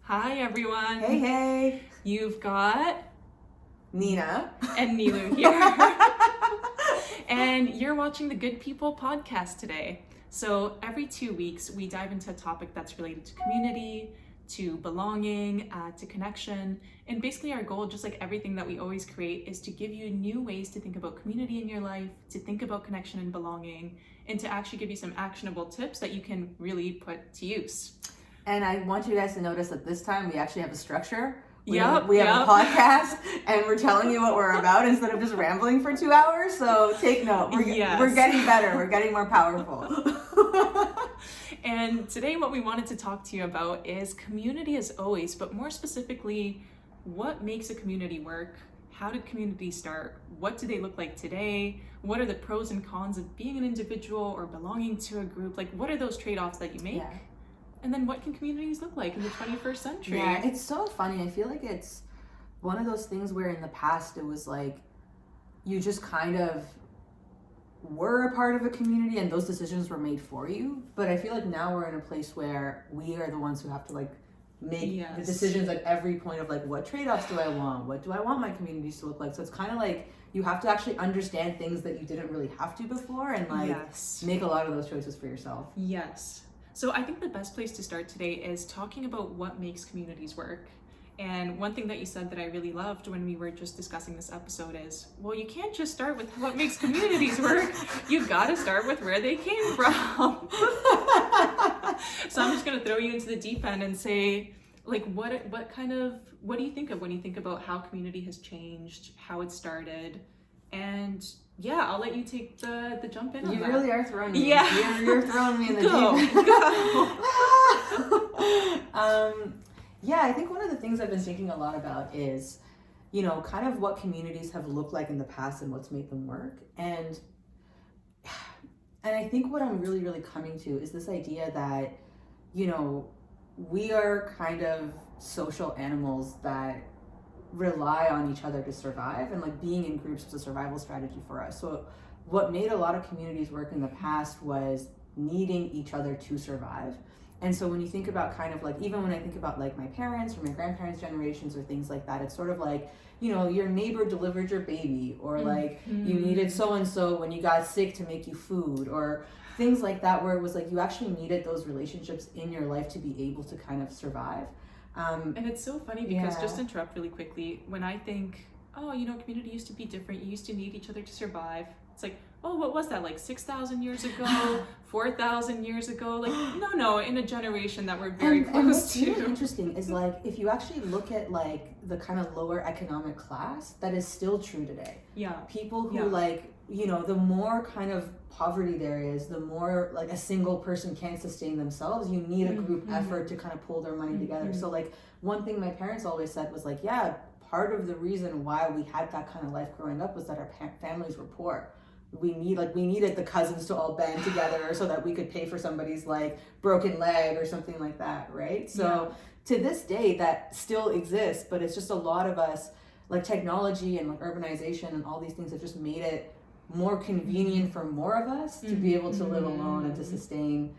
Hi everyone. Hey, hey. You've got Nina. and Niloo here. And you're watching the Good People podcast today. So every 2 weeks, we dive into a topic that's related to community, to belonging, to connection. And basically our goal, just like everything that we always create, is to give you new ways to think about community in your life, to think about connection and belonging, and to actually give you some actionable tips that you can really put to use. And I want you guys to notice that this time we actually have a structure. We Yep, have a podcast, and we're telling you what we're about instead of just rambling for 2 hours. So take note. We're getting better. We're getting more powerful. And today what we wanted to talk to you about is community as always, but more specifically, what makes a community work? How did communities start? What do they look like today? What are the pros and cons of being an individual or belonging to a group? Like, what are those trade-offs that you make? Yeah. And then what can communities look like in the 21st century? Yeah, it's so funny. I feel like it's one of those things where in the past it was like you just kind of were a part of a community and those decisions were made for you. But I feel like now we're in a place where we are the ones who have to like make the decisions at every point of like, what trade-offs do I want? What do I want my communities to look like? So it's kind of like you have to actually understand things that you didn't really have to before and like make a lot of those choices for yourself. Yes. So I think the best place to start today is talking about what makes communities work. And one thing that you said that I really loved when we were just discussing this episode is, well, you can't just start with what makes communities work. You've got to start with where they came from. So I'm just going to throw you into the deep end and say, like, what do you think of when you think about how community has changed, how it started? And yeah, I'll let you take the jump in on that. You really are throwing me. Yeah. You're throwing me in the deep end. Yeah, I think one of the things I've been thinking a lot about is, you know, kind of what communities have looked like in the past and what's made them work. And I think what I'm really, really coming to is this idea that, you know, we are kind of social animals that rely on each other to survive, and like being in groups was a survival strategy for us. So what made a lot of communities work in the past was needing each other to survive. And so when you think about kind of like, even when I think about like my parents or my grandparents' generations or things like that, it's sort of like, you know, your neighbor delivered your baby, or like you needed so-and-so when you got sick to make you food, or things like that, where it was like you actually needed those relationships in your life to be able to kind of survive. And it's so funny because just to interrupt really quickly, when I think, oh, you know, community used to be different. You used to need each other to survive. It's like, oh, what was that? Like 6,000 years ago, 4,000 years ago? Like, no, in a generation that we're very close and what's to. really interesting is like, if you actually look at like the kind of lower economic class, that is still true today. Yeah. People who like, you know, the more kind of poverty there is, the more like a single person can't sustain themselves. You need a group effort to kind of pull their money together. So like one thing my parents always said was like, yeah, part of the reason why we had that kind of life growing up was that our families were poor. We needed the cousins to all band together so that we could pay for somebody's like broken leg or something like that, right? So to this day that still exists, but it's just a lot of us, like technology and like urbanization and all these things have just made it more convenient for more of us to be able to live alone and to sustain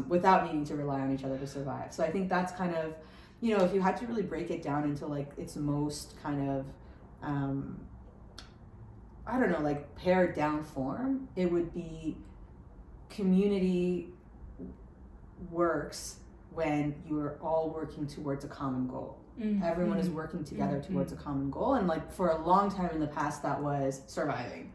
without needing to rely on each other to survive. So I think that's kind of, you know, if you had to really break it down into like its most kind of I don't know, like pared down form, it would be community works when you're all working towards a common goal. Everyone is working together towards a common goal. And like for a long time in the past, that was surviving.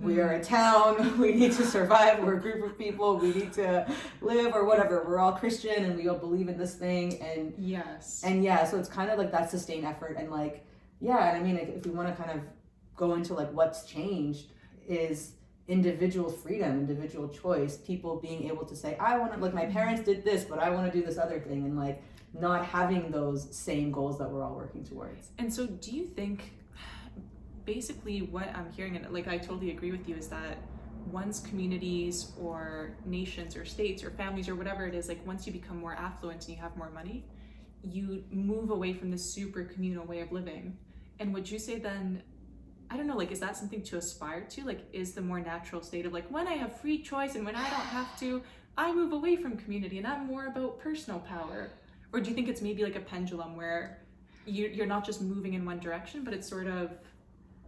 We are a town, we need to survive, we're a group of people, we need to live or whatever. We're all Christian and we all believe in this thing. And so it's kind of like that sustained effort. And like, and I mean, like, if we want to kind of go into like what's changed is individual freedom, individual choice, people being able to say, I want to, like my parents did this, but I want to do this other thing, and like not having those same goals that we're all working towards. And so do you think, basically what I'm hearing, and like I totally agree with you, is that once communities or nations or states or families or whatever it is, like once you become more affluent and you have more money, you move away from this super communal way of living. And would you say then, I don't know, like, is that something to aspire to? Like, is the more natural state of like, when I have free choice and when I don't have to, I move away from community and I'm more about personal power? Or do you think it's maybe like a pendulum where you're not just moving in one direction, but it sort of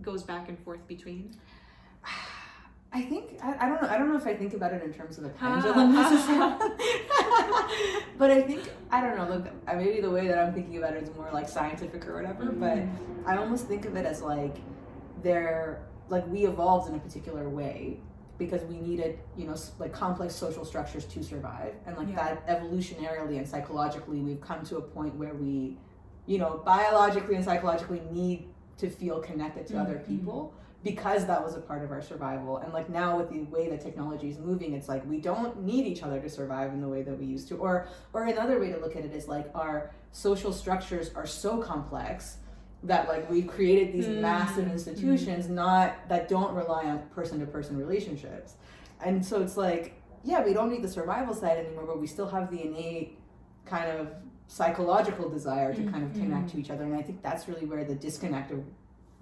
goes back and forth between? I think I don't know. I don't know if I think about it in terms of a pendulum necessarily. But I think I don't know. Look, maybe the way that I'm thinking about it is more like scientific or whatever. But I almost think of it as like we evolved in a particular way because we needed, like complex social structures to survive, and like that evolutionarily and psychologically, we've come to a point where we, biologically and psychologically need to feel connected to other people. Because that was a part of our survival. And like now with the way that technology is moving, it's like we don't need each other to survive in the way that we used to. Or another way to look at it is like our social structures are so complex that like we've created these massive institutions that don't rely on person-to-person relationships. And so it's like, yeah, we don't need the survival side anymore, but we still have the innate kind of psychological desire to kind of connect to each other. And I think that's really where the disconnect of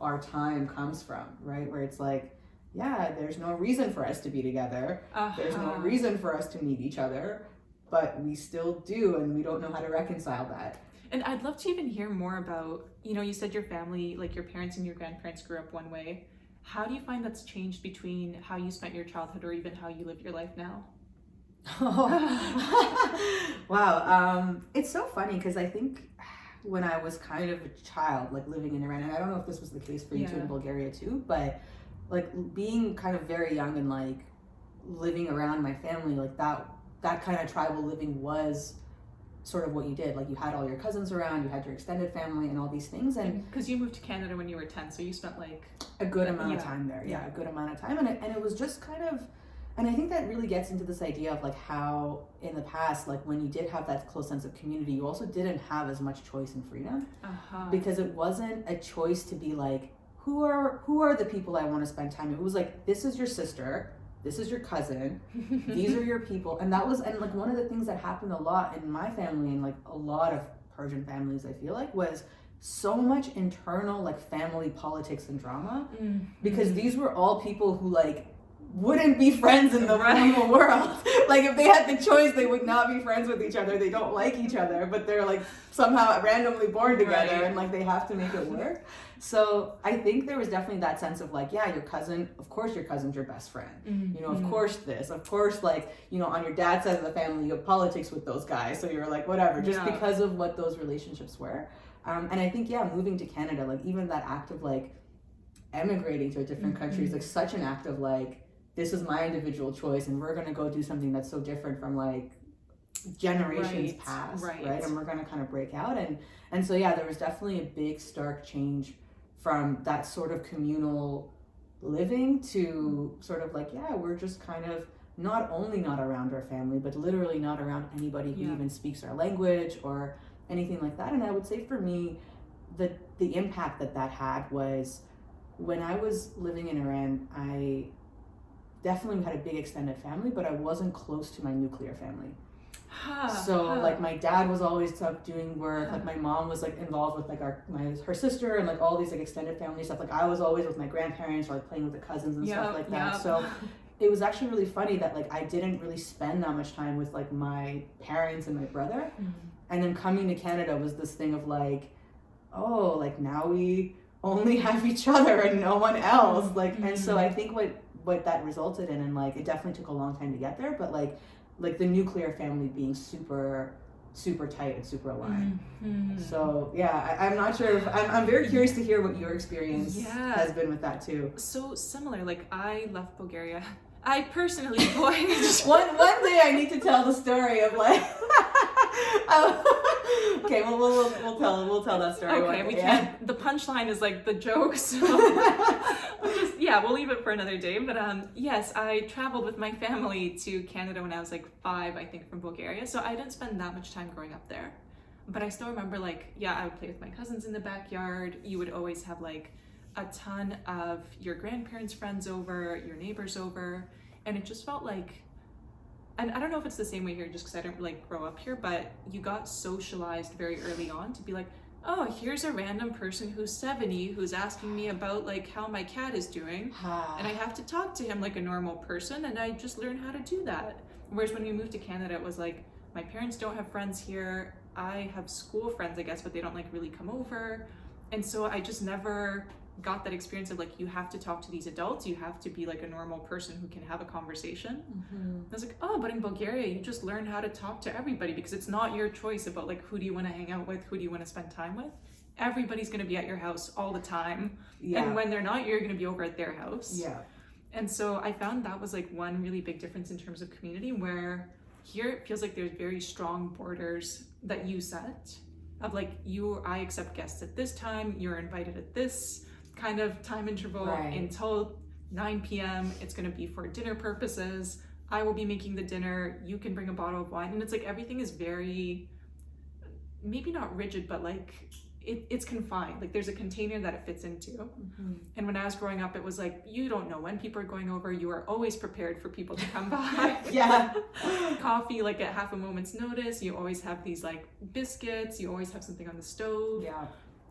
our time comes from, right? Where it's like, yeah, there's no reason for us to be together. There's no reason for us to meet each other, but we still do, and we don't know how to reconcile that. And I'd love to even hear more about, you said your family, like your parents and your grandparents grew up one way. How do you find that's changed between how you spent your childhood or even how you live your life now? Wow. It's so funny because I think when I was kind of a child, like living in Iran, and I don't know if this was the case for you too in Bulgaria too, but like being kind of very young and like living around my family, like that kind of tribal living was sort of what you did. Like you had all your cousins around, you had your extended family and all these things. And because you moved to Canada when you were 10, so you spent like a good amount of time there. Yeah, a good amount of time. And it was just kind of, and I think that really gets into this idea of like how in the past, like when you did have that close sense of community, you also didn't have as much choice and freedom because it wasn't a choice to be like, who are the people I want to spend time with? It was like, this is your sister, this is your cousin, these are your people. And like one of the things that happened a lot in my family and like a lot of Persian families, I feel like, was so much internal like family politics and drama because these were all people who like wouldn't be friends in the normal world. Like if they had the choice, they would not be friends with each other. They don't like each other, but they're like somehow randomly born together and like they have to make it work. So I think there was definitely that sense of like, yeah, your cousin, of course your cousin's your best friend. Of course this, of course like, on your dad's side of the family, you have politics with those guys. So you're like, whatever, just because of what those relationships were. And I think, moving to Canada, like even that act of like emigrating to a different country is like such an act of like, this is my individual choice and we're going to go do something that's so different from like generations past, right? And we're going to kind of break out. And so, there was definitely a big stark change from that sort of communal living to sort of like, we're just kind of not only not around our family, but literally not around anybody who even speaks our language or anything like that. And I would say for me, the impact that had was when I was living in Iran, I definitely had a big extended family, but I wasn't close to my nuclear family. Like my dad was always doing work, like my mom was like involved with like her sister and like all these like extended family stuff. Like I was always with my grandparents or like playing with the cousins and stuff like that. So it was actually really funny that like I didn't really spend that much time with like my parents and my brother. And then coming to Canada was this thing of like, oh, like now we only have each other and no one else. Like, and so I think what that resulted in, and like it definitely took a long time to get there, but like the nuclear family being super super tight and super aligned. So I'm not sure if I'm very curious to hear what your experience has been with that too. So similar, like I left Bulgaria. I personally one day I need to tell the story of like okay, well we'll tell that story. Okay, we can't. The punchline is like the joke, so we'll leave it for another day. But yes, I traveled with my family to Canada when I was like 5, I think, from Bulgaria. So I didn't spend that much time growing up there. But I still remember like, I would play with my cousins in the backyard. You would always have like a ton of your grandparents' friends over, your neighbors over, and it just felt like, and I don't know if it's the same way here just because I didn't like grow up here, but you got socialized very early on to be like, oh, here's a random person who's 70 who's asking me about like how my cat is doing, and I have to talk to him like a normal person, and I just learned how to do that. Whereas when we moved to Canada, it was like, my parents don't have friends here, I have school friends, I guess, but they don't like really come over. And so I just never got that experience of like, you have to talk to these adults, you have to be like a normal person who can have a conversation. I was like, oh, but in Bulgaria you just learn how to talk to everybody, because it's not your choice about like who do you want to hang out with, who do you want to spend time with. Everybody's going to be at your house all the time, and when they're not, you're going to be over at their house. And so I found that was like one really big difference in terms of community, where here it feels like there's very strong borders that you set of like, I accept guests at this time, you're invited at this kind of time interval until 9 p.m. It's going to be for dinner purposes. I will be making the dinner. You can bring a bottle of wine. And it's like, everything is very, maybe not rigid, but like it's confined. Like there's a container that it fits into. And when I was growing up, it was like, you don't know when people are going over. You are always prepared for people to come by. Coffee, like at half a moment's notice. You always have these like biscuits. You always have something on the stove.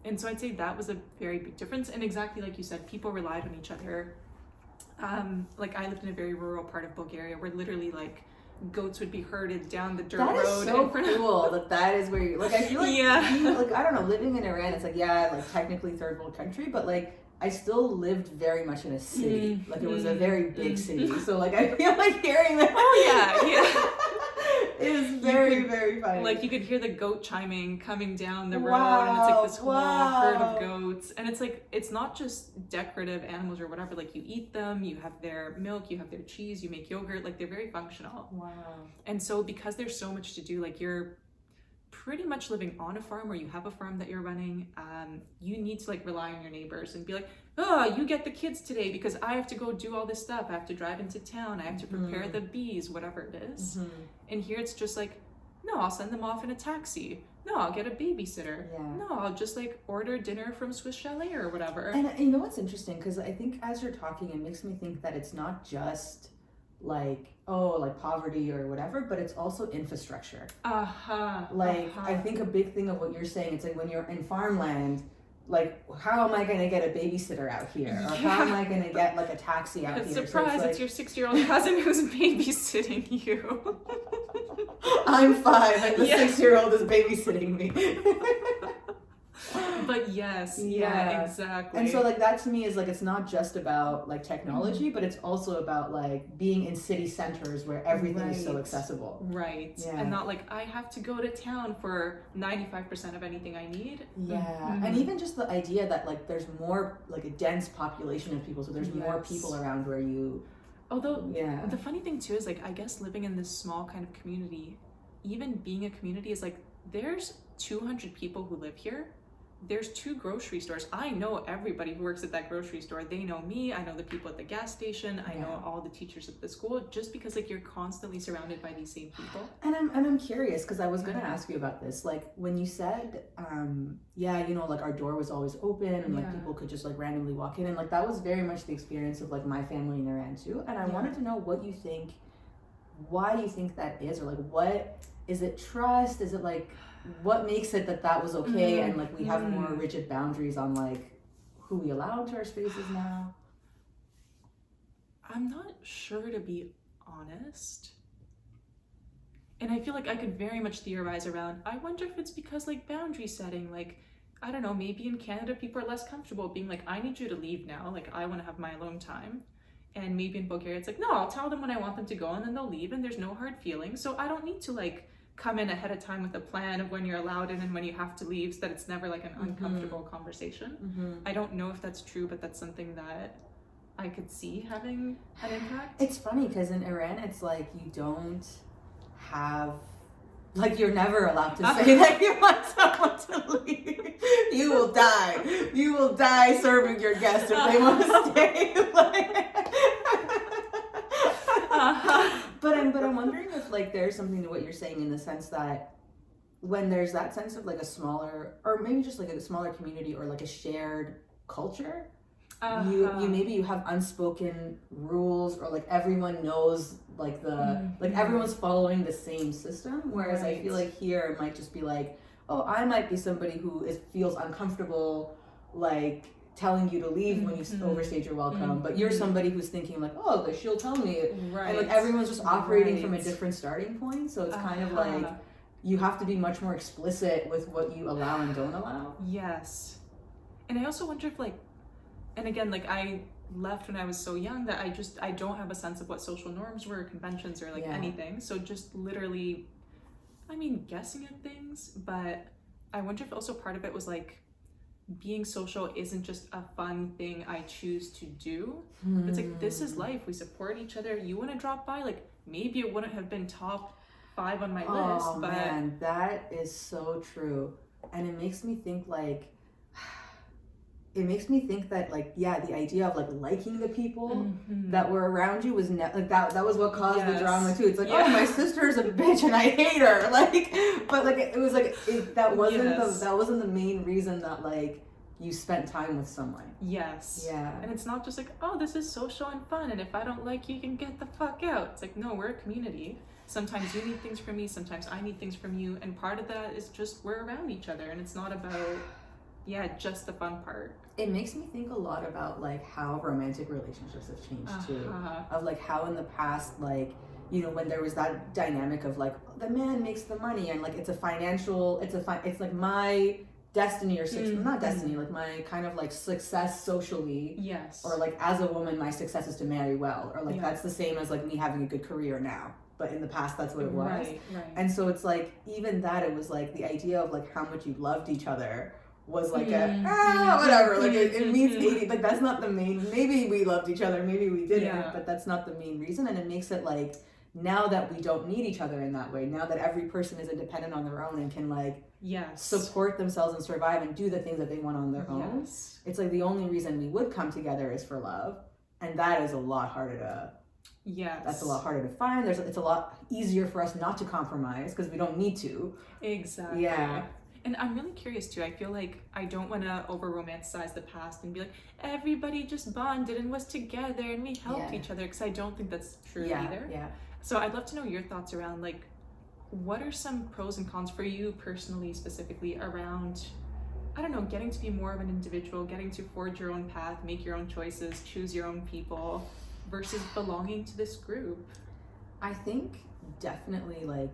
And so I'd say that was a very big difference. And exactly like you said, people relied on each other. Like I lived in a very rural part of Bulgaria where literally like goats would be herded down the dirt road. That is so cool that is where you, like, I feel like, like, I don't know, living in Iran, it's like, like technically third world country, but like, I still lived very much in a city. Like it was a very big city. So like, I feel like hearing that. Is very, very funny. Like you could hear the goat chiming coming down the road, and it's like this whole herd of goats. And it's like, it's not just decorative animals or whatever, like you eat them, you have their milk, you have their cheese, you make yogurt, like they're very functional. And so because there's so much to do, like you're pretty much living on a farm, or you have a farm that you're running, you need to like rely on your neighbors and be like, oh, you get the kids today because I have to go do all this stuff. I have to drive into town. I have to prepare the bees, whatever it is. And here it's just like, no, I'll send them off in a taxi. No, I'll get a babysitter. No, I'll just like order dinner from Swiss Chalet or whatever. And you know what's interesting? Because I think as you're talking, it makes me think that it's not just like, oh, like poverty or whatever, but it's also infrastructure. I think a big thing of what you're saying, it's like when you're in farmland, like, how am I going to get a babysitter out here? Or how am I going to get like a taxi out here? Surprise, so it's your 6-year-old cousin who's babysitting you. I'm 5 and the 6-year-old is babysitting me. But yes, exactly. And so like that to me is like, it's not just about like technology, but it's also about like being in city centers where everything is so accessible. And not like, I have to go to town for 95% of anything I need. And even just the idea that like there's more like a dense population of people, so there's more people around where you. Although the funny thing too is like, I guess living in this small kind of community, even being a community is like, there's 200 people who live here. There's 2 grocery stores. I know everybody who works at that grocery store. They know me. I know the people at the gas station. I know all the teachers at the school, just because like you're constantly surrounded by these same people. And I'm curious, because I was going to ask you about this. Like when you said, you know, like our door was always open and like people could just like randomly walk in, and like that was very much the experience of like my family in Iran too. And I wanted to know what you think, why you think that is, or like what is it? Trust? Is it like, what makes it that was okay, and like we have more rigid boundaries on like who we allow into our spaces now? I'm not sure, to be honest. And I feel like I could very much theorize around, I wonder if it's because like boundary setting, like, I don't know, maybe in Canada people are less comfortable being like, I need you to leave now, like I want to have my alone time. And maybe in Bulgaria it's like, no, I'll tell them when I want them to go, and then they'll leave, and there's no hard feelings, so I don't need to like come in ahead of time with a plan of when you're allowed in and when you have to leave, so that it's never like an uncomfortable conversation. I don't know if that's true, but that's something that I could see having an impact. It's funny because in Iran it's like you don't have, like you're never allowed to say that you want someone to leave. You will die serving your guests if they want to stay. But I'm wondering if like there's something to what you're saying in the sense that when there's that sense of like a smaller, or maybe just like a smaller community or like a shared culture, you maybe you have unspoken rules, or like everyone knows like the like everyone's following the same system, whereas I feel like here it might just be like, oh, I might be somebody who feels uncomfortable like telling you to leave when you overstayed your welcome, but you're somebody who's thinking like, oh, she'll tell me, and like everyone's just operating from a different starting point, so it's kind of like you have to be much more explicit with what you allow and don't allow. Yes. And I also wonder if like, and again, like I left when I was so young that I don't have a sense of what social norms were, conventions, or like anything. So just literally, I mean, guessing at things, but I wonder if also part of it was like, being social isn't just a fun thing I choose to do. It's like, this is life. We support each other. You want to drop by? Like, maybe it wouldn't have been top 5 on my list, but man, that is so true. And it makes me think like, like, yeah, the idea of like liking the people that were around you was like that was what caused the drama too. It's like, oh, my sister's a bitch and I hate her, like, but like it was like that wasn't the main reason that like you spent time with someone. Yes. Yeah. And it's not just like, oh, this is social and fun, and if I don't like you, you can get the fuck out. It's like, no, we're a community. Sometimes you need things from me, sometimes I need things from you, and part of that is just we're around each other, and it's not about just the fun part. It makes me think a lot about like how romantic relationships have changed too. Of like how in the past, like, you know, when there was that dynamic of like the man makes the money and like it's like my destiny or not destiny, like my kind of like success socially. Yes. Or like as a woman, my success is to marry well, or like that's the same as like me having a good career now. But in the past, that's what it was. Right. And so it's like, even that, it was like the idea of like how much you loved each other was like whatever, like it means 80, like that's not the main, maybe we loved each other, maybe we didn't, but that's not the main reason. And it makes it like, now that we don't need each other in that way, now that every person is independent on their own and can like support themselves and survive and do the things that they want on their own, it's like the only reason we would come together is for love. And that is a lot harder to that's a lot harder to find. It's a lot easier for us not to compromise because we don't need to. Exactly. Yeah. And I'm really curious too. I feel like I don't want to over romanticize the past and be like, everybody just bonded and was together and we helped each other, because I don't think that's true either. Yeah. So I'd love to know your thoughts around like, what are some pros and cons for you personally, specifically around, I don't know, getting to be more of an individual, getting to forge your own path, make your own choices, choose your own people, versus belonging to this group? I think definitely like,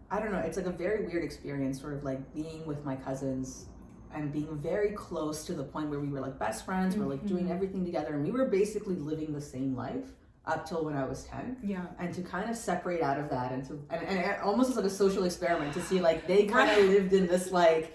I don't know, it's like a very weird experience, sort of like being with my cousins and being very close to the point where we were like best friends, we're like doing everything together, and we were basically living the same life up till when I was 10. Yeah. And to kind of separate out of that and it almost as like a social experiment to see like they kind of lived in this like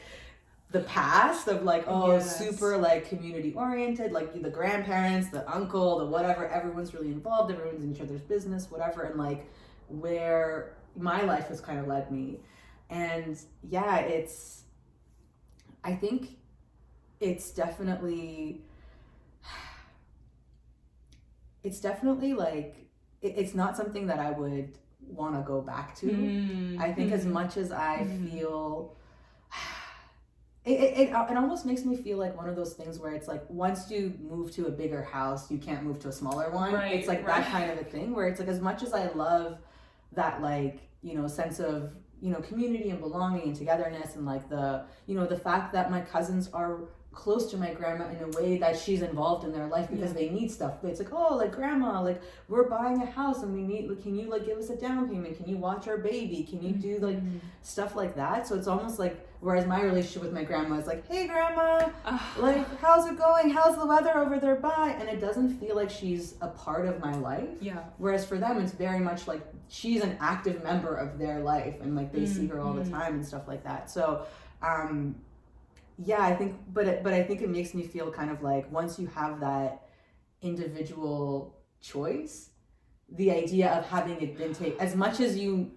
the past of like, super like community oriented, like the grandparents, the uncle, the whatever, everyone's really involved, everyone's in each other's business, whatever, and like where my life has kind of led me. And I think it's definitely like, it's not something that I would want to go back to. I think as much as I feel, it almost makes me feel like one of those things where it's like, once you move to a bigger house, you can't move to a smaller one. It's like that kind of a thing where it's like, as much as I love that, like, you know, sense of, you know, community and belonging and togetherness, and like the, you know, the fact that my cousins are close to my grandma in a way that she's involved in their life because they need stuff. It's like, oh, like grandma, like we're buying a house and we need, like, can you like give us a down payment? Can you watch our baby? Can you do like stuff like that? So it's almost like, whereas my relationship with my grandma is like, hey grandma, like how's it going? How's the weather over there? Bye. And it doesn't feel like she's a part of my life. Yeah. Whereas for them, it's very much like she's an active member of their life, and like they see her all the time and stuff like that. So, I think, but I think it makes me feel kind of like, once you have that individual choice, the idea of having it been taken, as much as you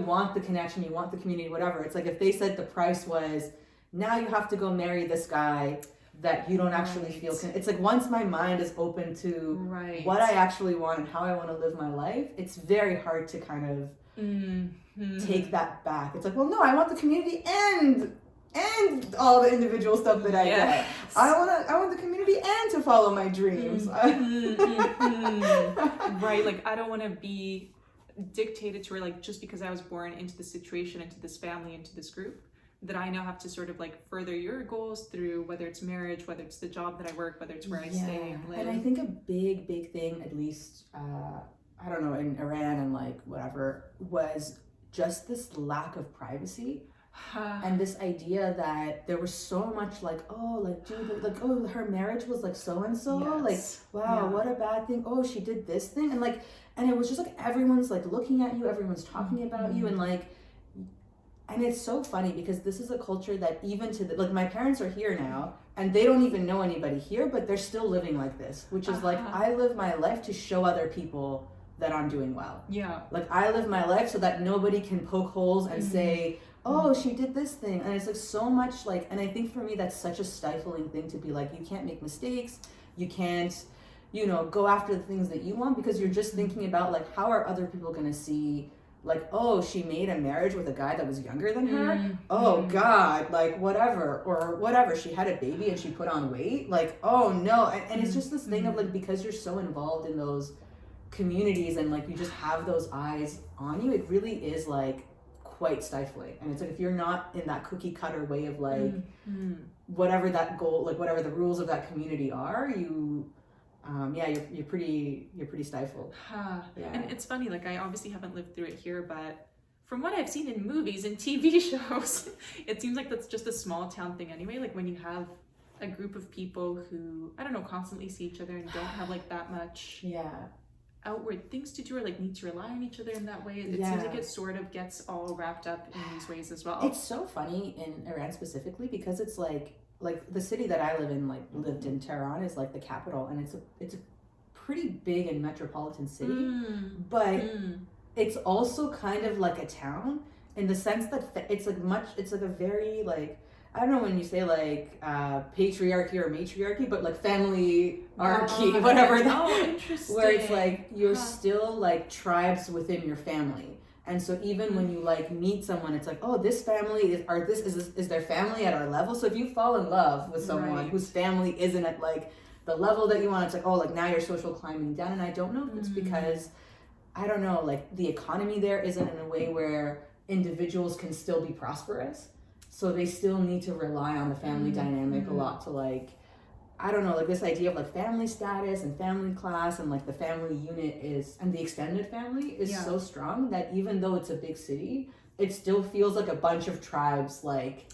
want the connection, you want the community, whatever, it's like if they said the price was, now you have to go marry this guy that you don't actually feel, it's like, once my mind is open to what I actually want and how I want to live my life, it's very hard to kind of take that back. It's like, well, no, I want the community and all the individual stuff that I get. I want the community and to follow my dreams. Right, like I don't want to be dictated to, or like just because I was born into this situation, into this family, into this group, that I now have to sort of like further your goals through, whether it's marriage, whether it's the job that I work, whether it's where I stay and live. And I think a big thing, at least I don't know, in Iran and like whatever, was just this lack of privacy. And this idea that there was so much like, oh, like, dude, like, oh, her marriage was like so and so, like, wow, what a bad thing. Oh, she did this thing, and like, and it was just like everyone's like looking at you, everyone's talking about you, and like, and it's so funny because this is a culture that even to the, like, my parents are here now, and they don't even know anybody here, but they're still living like this, which is like, I live my life to show other people that I'm doing well. Yeah. Like, I live my life so that nobody can poke holes and say, oh, she did this thing. And it's like so much like, and I think for me that's such a stifling thing to be like, you can't make mistakes, you can't, you know, go after the things that you want, because you're just thinking about like, how are other people gonna see like, oh, she made a marriage with a guy that was younger than her, oh god, like whatever, or whatever, she had a baby and she put on weight, like, oh no. And it's just this thing of like, because you're so involved in those communities and like you just have those eyes on you, it really is like quite stifling. And it's like, if you're not in that cookie cutter way of like whatever that goal, like whatever the rules of that community are, you you're pretty stifled. And it's funny, like I obviously haven't lived through it here, but from what I've seen in movies and TV shows, it seems like that's just a small town thing anyway. Like when you have a group of people who, I don't know, constantly see each other and don't have like that much outward things to do, or like need to rely on each other in that way. It seems like it sort of gets all wrapped up in these ways as well. It's so funny in Iran specifically because it's like the city that I live in, like lived in, Tehran is like the capital, and it's a pretty big and metropolitan city, but it's also kind of like a town in the sense that it's like a very like, I don't know when you say like patriarchy or matriarchy, but like family-archy, whatever that. Oh, interesting. Where it's like you're still like tribes within your family, and so even when you like meet someone, it's like, oh, this family is their family at our level. So if you fall in love with someone whose family isn't at like the level that you want, it's like, oh, like now you're social climbing down. And I don't know if it's because, I don't know, like the economy there isn't in a way where individuals can still be prosperous. So they still need to rely on the family dynamic a lot to like, I don't know, like this idea of like family status and family class and like the family unit is, and the extended family is so strong that even though it's a big city, it still feels like a bunch of tribes like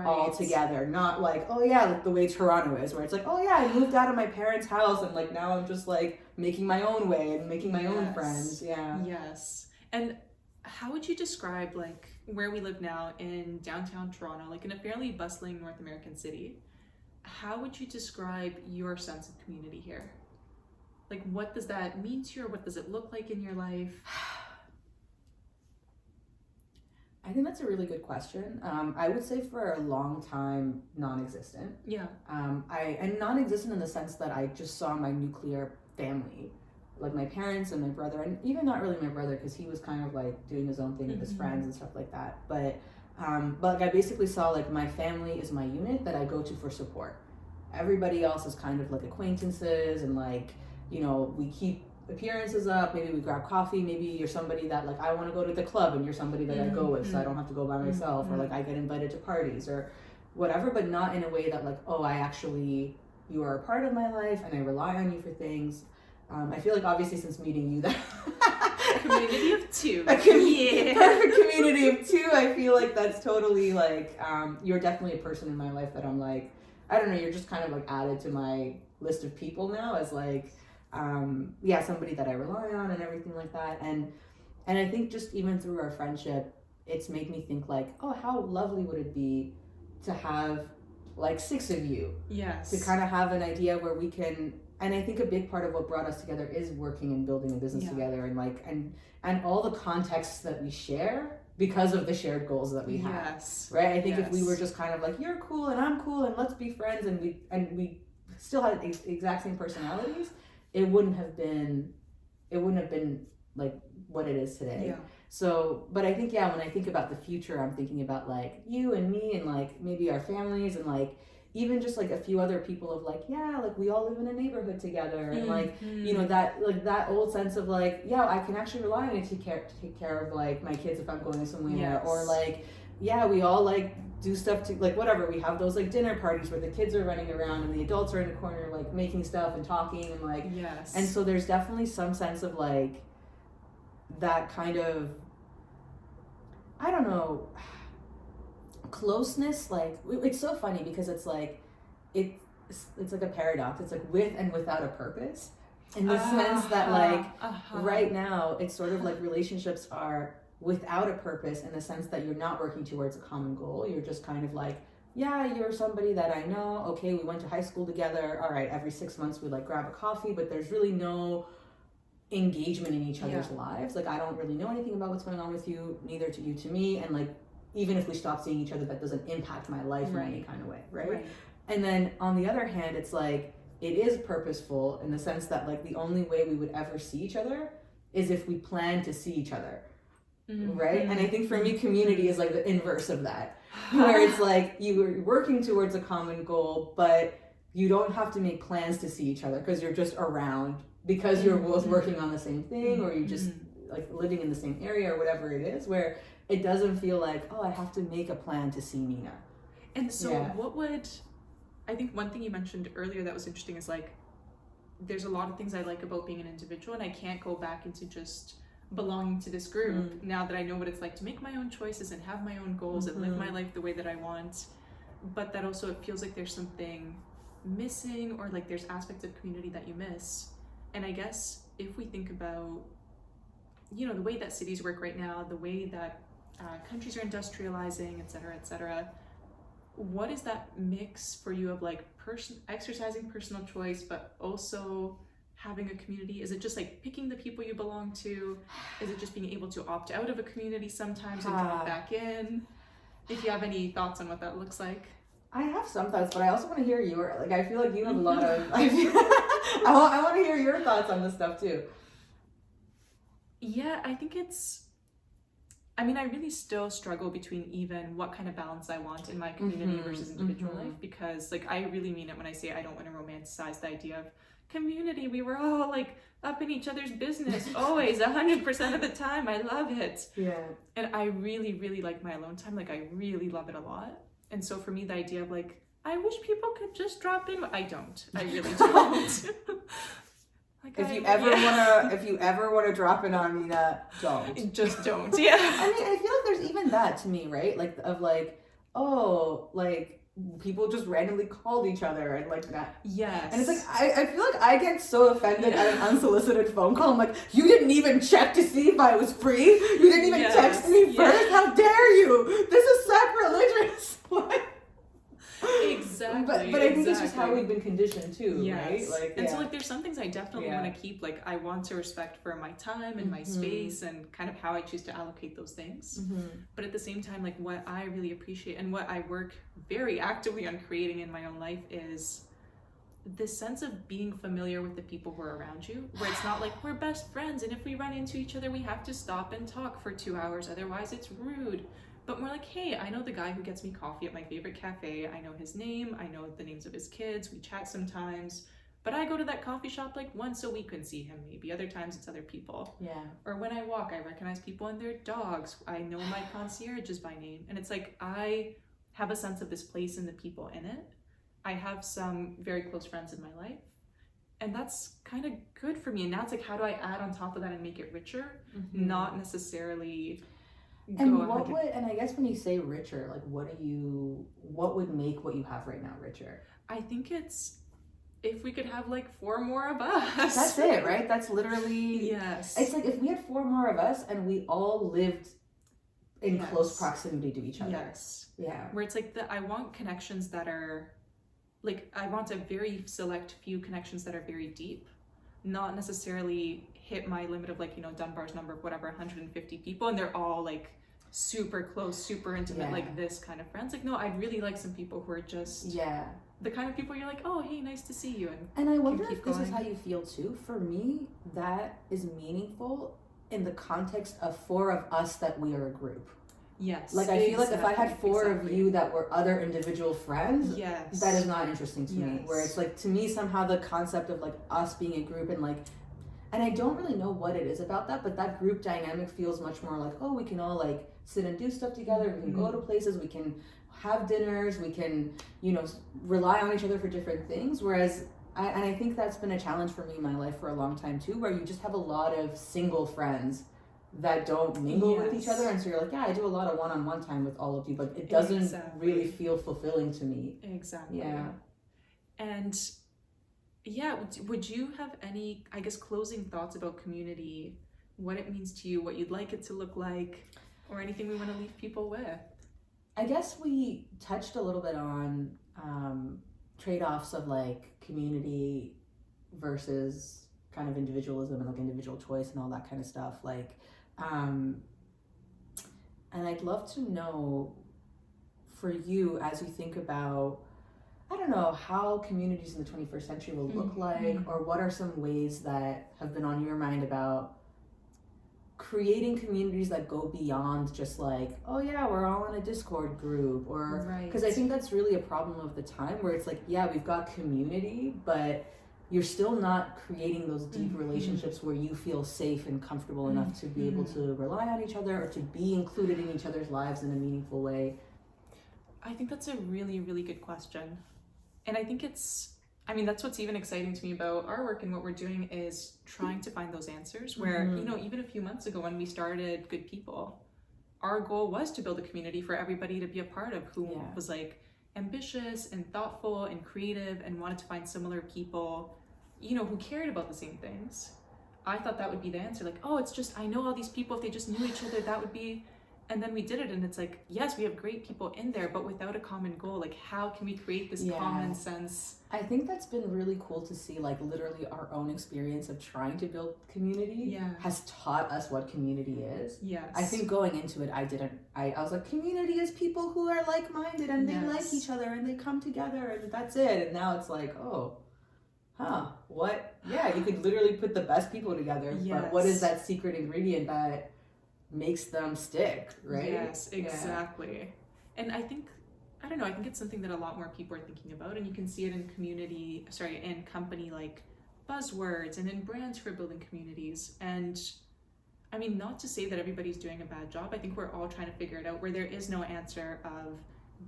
all together. Not like, oh yeah, like the way Toronto is, where it's like, oh yeah, I moved out of my parents' house and like now I'm just like making my own way and making my own friends. Yes. And how would you describe like where we live now in downtown Toronto, like in a fairly bustling North American city? How would you describe your sense of community here? Like, what does that mean to you, or what does it look like in your life? I think that's a really good question. I would say for a long time, non-existent. And non-existent in the sense that I just saw my nuclear family, like my parents and my brother, and even not really my brother because he was kind of like doing his own thing with his friends and stuff like that. But like I basically saw like my family is my unit that I go to for support. Everybody else is kind of like acquaintances, and like, you know, we keep appearances up, maybe we grab coffee, maybe you're somebody that like I want to go to the club and you're somebody that I go with so I don't have to go by myself, or like I get invited to parties or whatever, but not in a way that like, oh, you are a part of my life and I rely on you for things. I feel like obviously since meeting you that a community of two. Perfect community of two. I feel like that's totally like, you're definitely a person in my life that I'm like, I don't know, you're just kind of like added to my list of people now as like, somebody that I rely on and everything like that. And I think just even through our friendship, it's made me think like, oh, how lovely would it be to have like 6 of you. Yes. To kind of have an idea where we can, and I think a big part of what brought us together is working and building a business together, and like, and all the contexts that we share because of the shared goals that we have. Yes. Right? I think if we were just kind of like, you're cool and I'm cool and let's be friends, and we still had exact same personalities, it wouldn't have been like what it is today. Yeah. So, but I think, when I think about the future, I'm thinking about like you and me and like maybe our families and like even just like a few other people of like, like we all live in a neighborhood together, and like, you know, that like that old sense of like, I can actually rely on you to take care of like my kids if I'm going somewhere, or like, we all like do stuff to like whatever. We have those like dinner parties where the kids are running around and the adults are in the corner like making stuff and talking and like, and so there's definitely some sense of like that kind of I don't know, closeness, like, it's so funny because it's like, it's like a paradox. It's like with and without a purpose, in the sense that like right now it's sort of like relationships are without a purpose, in the sense that you're not working towards a common goal. You're just kind of like, yeah, you're somebody that I know. Okay, we went to high school together. All right, every 6 months we like grab a coffee, but there's really no engagement in each other's lives. Like, I don't really know anything about what's going on with you, neither to you to me, and like, even if we stop seeing each other, that doesn't impact my life in any kind of way, right? And then on the other hand, it's like, it is purposeful in the sense that like the only way we would ever see each other is if we plan to see each other, right? And I think for me, community is like the inverse of that, where it's like you are working towards a common goal, but you don't have to make plans to see each other because you're just around, because you're both working on the same thing, or you just like living in the same area or whatever it is, where it doesn't feel like, oh, I have to make a plan to see Nina. And so what would, I think one thing you mentioned earlier that was interesting is like, there's a lot of things I like about being an individual, and I can't go back into just belonging to this group now that I know what it's like to make my own choices and have my own goals and live my life the way that I want. But that also, it feels like there's something missing, or like there's aspects of community that you miss. And I guess if we think about, you know, the way that cities work right now, the way that countries are industrializing, et cetera, what is that mix for you of like exercising personal choice, but also having a community? Is it just like picking the people you belong to? Is it just being able to opt out of a community sometimes and coming back in? If you have any thoughts on what that looks like. I have some thoughts, but I also want to hear your, like, I feel like you have a lot of, I want to hear your thoughts on this stuff too. Yeah, I think I really still struggle between even what kind of balance I want in my community versus individual life, because like, I really mean it when I say I don't want to romanticize the idea of community. We were all like up in each other's business always 100% of the time. I love it. Yeah. And I really, really like my alone time. Like, I really love it a lot. And so for me, the idea of like, I wish people could just drop in. I don't. I really don't. Like, if you ever wanna drop in on me, don't. Just don't. Yeah. I mean, I feel like there's even that to me, right? Like, of like, oh, like, people just randomly called each other and like that. Yes. And it's like, I feel like I get so offended at an unsolicited phone call. I'm like, you didn't even check to see if I was free. You didn't even text me first. How dare you? This is sacrilegious. Exactly. But I think it's just how we've been conditioned too, right? Like, and so like, there's some things I definitely want to keep. Like, I want to respect for my time and my space and kind of how I choose to allocate those things. But at the same time, like, what I really appreciate and what I work very actively on creating in my own life is this sense of being familiar with the people who are around you, where it's not like we're best friends and if we run into each other we have to stop and talk for 2 hours, otherwise it's rude. But more like, hey, I know the guy who gets me coffee at my favorite cafe. I know his name. I know the names of his kids. We chat sometimes. But I go to that coffee shop like once a week and see him maybe. Other times it's other people. Yeah. Or when I walk, I recognize people and their dogs. I know my concierges by name. And it's like, I have a sense of this place and the people in it. I have some very close friends in my life. And that's kind of good for me. And now it's like, how do I add on top of that and make it richer? Not necessarily... And I guess when you say richer, like, what would make what you have right now richer? I think it's if we could have like 4 more of us. That's it, right? That's literally, yes. It's like if we had 4 more of us and we all lived in close proximity to each other. Yes. Yeah. Where it's like I want connections that are like, I want a very select few connections that are very deep, not necessarily hit my limit of like, you know, Dunbar's number of whatever, 150 people, and they're all like super close, super intimate, like this kind of friends. Like, no, I'd really like some people who are just the kind of people you're like, oh, hey, nice to see you. And I wonder if this is how you feel too. For me, that is meaningful in the context of 4 of us that we are a group. Yes. Like, I feel like if I had 4 of you that were other individual friends, that is not interesting to me. Where it's like, to me, somehow the concept of like us being a group and like, and I don't really know what it is about that, but that group dynamic feels much more like, oh, we can all like sit and do stuff together. We can go to places. We can have dinners. We can, you know, rely on each other for different things. Whereas, I think that's been a challenge for me in my life for a long time too, where you just have a lot of single friends that don't mingle with each Yes. other, and so you're like, yeah, I do a lot of one-on-one time with all of you, but it doesn't Exactly. really feel fulfilling to me. Exactly. Yeah. And yeah, would you have any, I guess, closing thoughts about community, what it means to you, what you'd like it to look like, or anything we want to leave people with? I guess we touched a little bit on trade-offs of like community versus kind of individualism and like individual choice and all that kind of stuff. Like, and I'd love to know for you as you think about, I don't know, how communities in the 21st century will look like, or what are some ways that have been on your mind about creating communities that go beyond just like, oh yeah, we're all in a Discord group, or because I think that's really a problem of the time where it's like, yeah, we've got community, but you're still not creating those deep relationships where you feel safe and comfortable enough to be able to rely on each other or to be included in each other's lives in a meaningful way. I think that's a really, really good question. And I think that's what's even exciting to me about our work and what we're doing is trying to find those answers where, even a few months ago when we started Good People, our goal was to build a community for everybody to be a part of who was like ambitious and thoughtful and creative and wanted to find similar people, who cared about the same things. I thought that would be the answer. Like, oh, it's just, I know all these people, if they just knew each other, that would be... And then we did it, and it's like, yes, we have great people in there, but without a common goal, like, how can we create this common sense? I think that's been really cool to see, like, literally our own experience of trying to build community has taught us what community is. Yes. I think going into it, I was like, community is people who are like-minded, and they like each other, and they come together, and that's it. And now it's like, what? Yeah, you could literally put the best people together, but what is that secret ingredient that makes them stick, right? Yes, exactly. And I think it's something that a lot more people are thinking about, and you can see it in company like buzzwords and in brands who are building communities. And I mean, not to say that everybody's doing a bad job. I think we're all trying to figure it out where there is no answer of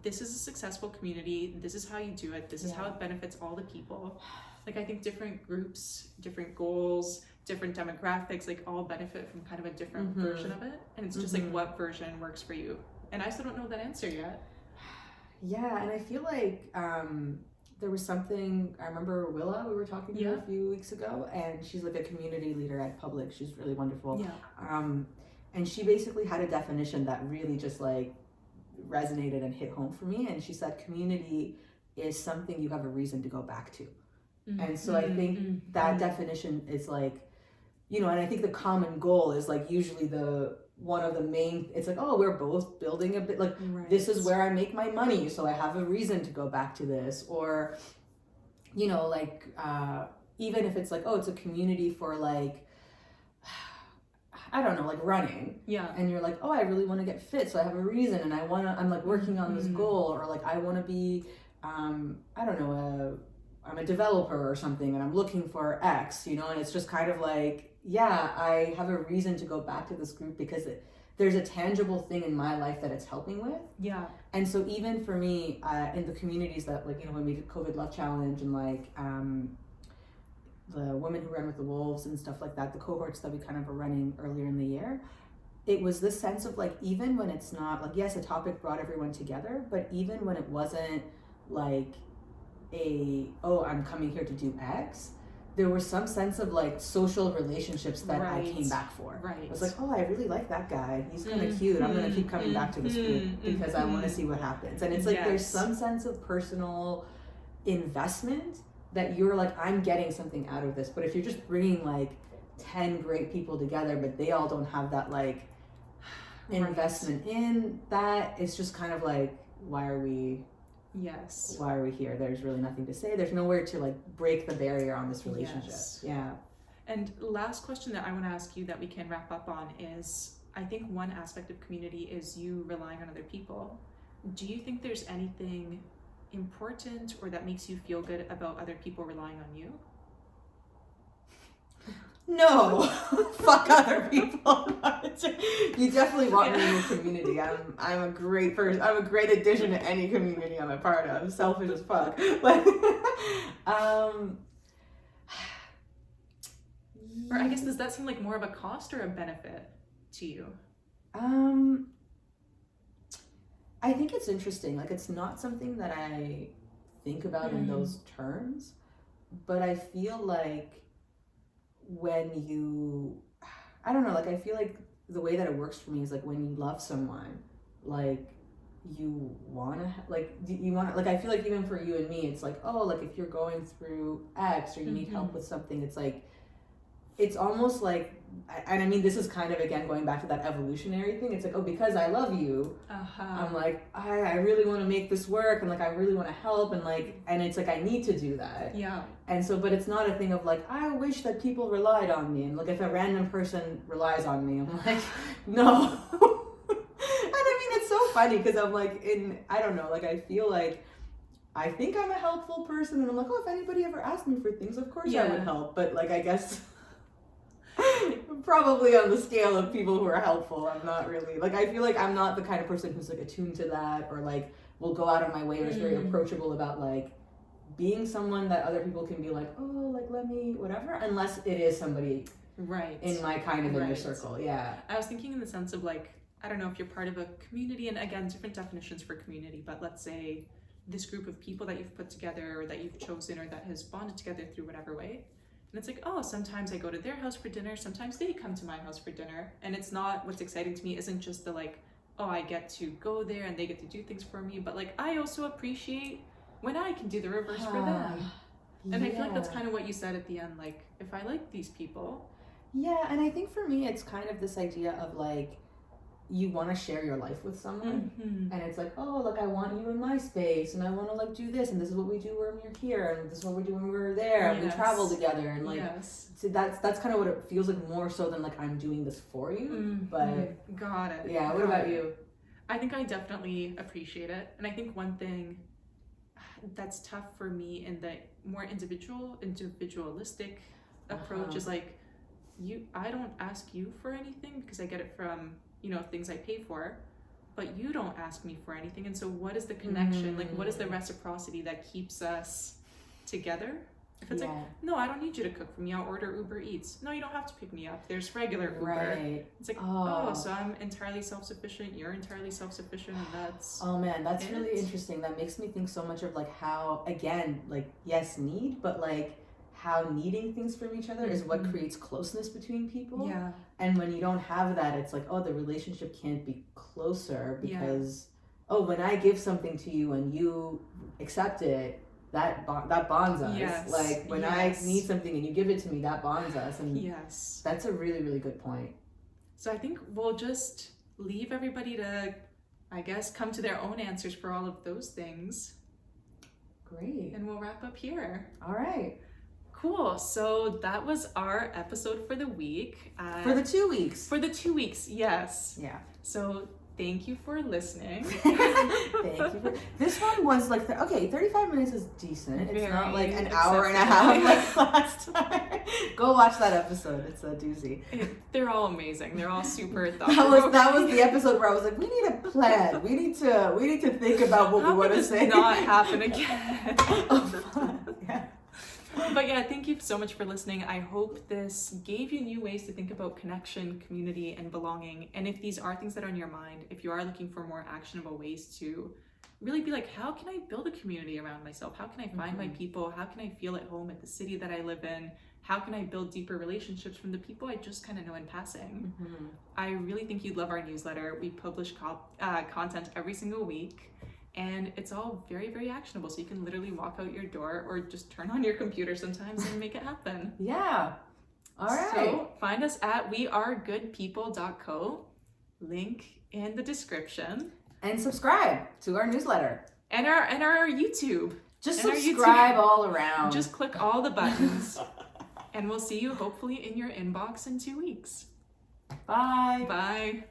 this is a successful community, this is how you do it, this is how it benefits all the people. Like, I think different groups, different goals, different demographics, like, all benefit from kind of a different version of it. And it's just like, what version works for you? And I still don't know that answer yet. Yeah, and I feel like there was something, I remember Willa, we were talking to her a few weeks ago, and she's like a community leader at Public. She's really wonderful. Yeah. And she basically had a definition that really just like resonated and hit home for me. And she said, community is something you have a reason to go back to. And so I think that definition is like, and I think the common goal is like usually one of the main, it's like, oh, we're both building a bit, like, this is where I make my money, so I have a reason to go back to this. Or, like, even if it's like, oh, it's a community for like, I don't know, like running. Yeah. And you're like, oh, I really want to get fit, so I have a reason, and I'm like working on this goal, or like I want to be, I don't know, I'm a developer or something, and I'm looking for X, and it's just kind of like, yeah, I have a reason to go back to this group because there's a tangible thing in my life that it's helping with. Yeah. And so even for me, in the communities that, like, when we did COVID Love Challenge and like the Women Who Ran with the Wolves and stuff like that, the cohorts that we kind of were running earlier in the year, it was this sense of like, even when it's not like, yes, a topic brought everyone together, but even when it wasn't like I'm coming here to do X, there was some sense of like social relationships that I came back for. Right. It was like, oh, I really like that guy. He's kind of cute. I'm going to keep coming back to this group because I want to see what happens. And it's like, there's some sense of personal investment that you're like, I'm getting something out of this. But if you're just bringing like 10 great people together, but they all don't have that like investment in that, it's just kind of like, why are we here? There's really nothing to say. There's nowhere to like break the barrier on this relationship. Yeah. And last question that I want to ask you that we can wrap up on is, I think one aspect of community is you relying on other people. Do you think there's anything important or that makes you feel good about other people relying on you? No. Fuck other people. You definitely want me in a community. I'm a great person. I'm a great addition to any community I'm a part of. Selfish as fuck. But or I guess, does that seem like more of a cost or a benefit? to you? I think it's interesting. Like, it's not something that I think about in those terms, but I feel like when you, I don't know, like, I feel like the way that it works for me is like when you love someone, like, you want to, like, you want to, like, I feel like even for you and me, it's like, oh, like, if you're going through X or you need help with something, it's like, it's almost like, and I mean, this is kind of, again, going back to that evolutionary thing. It's like, oh, because I love you, I'm like, I really want to make this work, and like, I really want to help, and like, and it's like, I need to do that. Yeah. And so, but it's not a thing of like, I wish that people relied on me, and like, if a random person relies on me, I'm like, no. And I mean, it's so funny because I'm like, I don't know, like, I feel like I think I'm a helpful person, and I'm like, oh, if anybody ever asked me for things, of course I would help. But like, I guess probably on the scale of people who are helpful, I'm not really, like, I feel like I'm not the kind of person who's like attuned to that, or like will go out of my way, or is very approachable about like being someone that other people can be like, oh, like, let me whatever, unless it is somebody in my kind of inner circle. Yeah, I was thinking in the sense of like, I don't know if you're part of a community, and again, different definitions for community, but let's say this group of people that you've put together, or that you've chosen, or that has bonded together through whatever way. And it's like, oh, sometimes I go to their house for dinner, sometimes they come to my house for dinner. And it's not, what's exciting to me isn't just the like, oh, I get to go there and they get to do things for me, but like, I also appreciate when I can do the reverse for them. And I feel like that's kind of what you said at the end, like, if I like these people. Yeah, and I think for me, it's kind of this idea of like, you want to share your life with someone, and it's like, oh, like, I want you in my space, and I want to like do this, and this is what we do when we're here, and this is what we do when we're there, and we travel together, and like, so that's kind of what it feels like, more so than like I'm doing this for you. But got it. Yeah. What about you? I think I definitely appreciate it, and I think one thing that's tough for me in the more individualistic approach is like, I don't ask you for anything because I get it from, you know, things I pay for, but you don't ask me for anything. And so what is the connection? Like, what is the reciprocity that keeps us together? If it's like, no, I don't need you to cook for me, I'll order Uber Eats. No, you don't have to pick me up, there's regular Uber. It's like, oh, so I'm entirely self-sufficient, you're entirely self-sufficient, and that's that's really interesting. That makes me think so much of like how, again, like, yes, need, but like how needing things from each other is what creates closeness between people. Yeah. And when you don't have that, it's like, oh, the relationship can't be closer because, oh, when I give something to you and you accept it, that bonds us. Yes. Like, when I need something and you give it to me, that bonds us. And that's a really, really good point. So I think we'll just leave everybody to, I guess, come to their own answers for all of those things. Great. And we'll wrap up here. All right. Cool. So that was our episode for the week. For the 2 weeks. For the 2 weeks, yes. Yeah. So thank you for listening. Thank you. This one was like, 35 minutes is decent. It's not like an hour and a half like last time. Go watch that episode. It's a doozy. They're all amazing. They're all super thoughtful. That was the episode where I was like, we need a plan. We need to think about what we want to say. Not happen again. Yeah. But yeah, thank you so much for listening. I hope this gave you new ways to think about connection, community, and belonging. And if these are things that are on your mind, if you are looking for more actionable ways to really be like, how can I build a community around myself? How can I find my people? How can I feel at home at the city that I live in? How can I build deeper relationships from the people I just kind of know in passing? I really think you'd love our newsletter. We publish content every single week. And it's all very, very actionable. So you can literally walk out your door or just turn on your computer sometimes and make it happen. Yeah. All right. So find us at wearegoodpeople.co. Link in the description. And subscribe to our newsletter. And our YouTube. Just subscribe all around. Just click all the buttons. And we'll see you hopefully in your inbox in 2 weeks. Bye. Bye.